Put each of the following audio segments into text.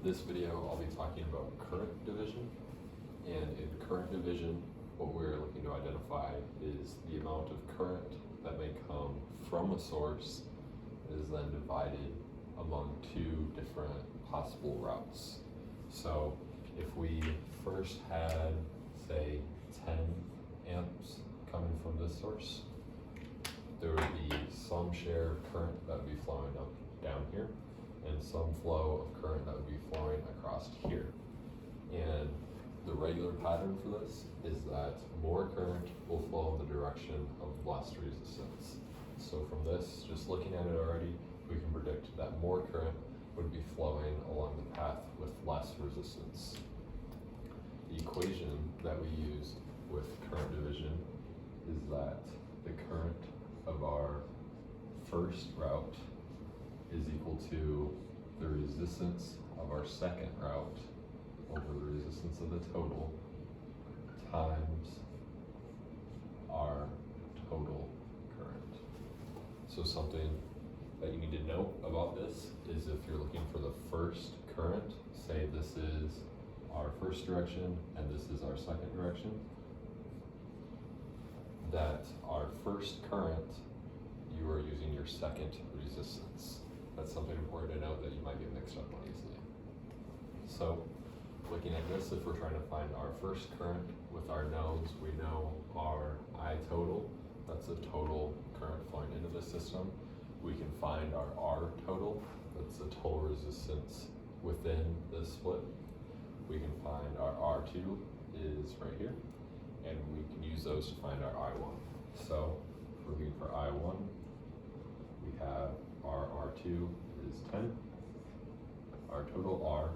In this video, I'll be talking about current division. And in current division, what we're looking to identify is the amount of current that may come from a source that is then divided among two different possible routes. So if we first had, say, 10 amps coming from this source, there would be some share of current that would be flowing up down here, and some flow of current that would be flowing across here. And the regular pattern for this is that more current will flow in the direction of less resistance. So from this, just looking at it already, we can predict that more current would be flowing along the path with less resistance. The equation that we used with current division is that the current of our first route is equal to the resistance of our second route over the resistance of the total times our total current. So something that you need to know about this is if you're looking for the first current, say this is our first direction and this is our second direction, that our first current, you are using your second resistance. That's something important to note that you might get mixed up on easily. So looking at this, if we're trying to find our first current with our nodes, we know our I total, that's the total current flowing into the system. We can find our R total, that's the total resistance within this split. We can find our R2 is right here, and we can use those to find our I1. So if we're looking for I1, we have our R2 is 10, our total R,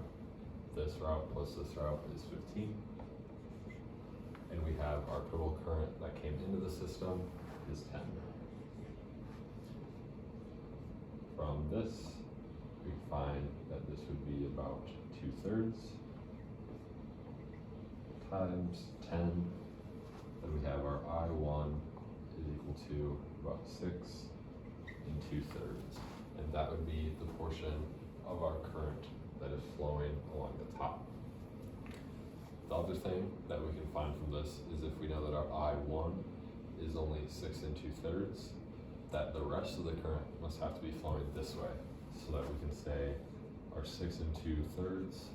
this route plus this route is 15, and we have our total current that came into the system is 10. From this, we find that this would be about 2/3 times 10, then we have our I1 is equal to about 6 2/3, and that would be the portion of our current that is flowing along the top. The other thing that we can find from this is if we know that our I1 is only 6 2/3, that the rest of the current must have to be flowing this way, so that we can say our 6 2/3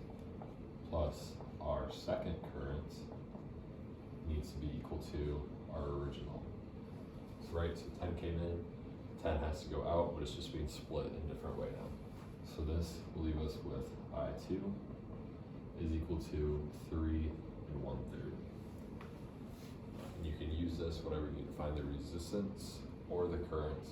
plus our second current needs to be equal to our original. So right, so 10 came in, 10 has to go out, but it's just being split in a different way now. So this will leave us with I2 is equal to 3 1/3. And you can use this whenever you need to find the resistance or the current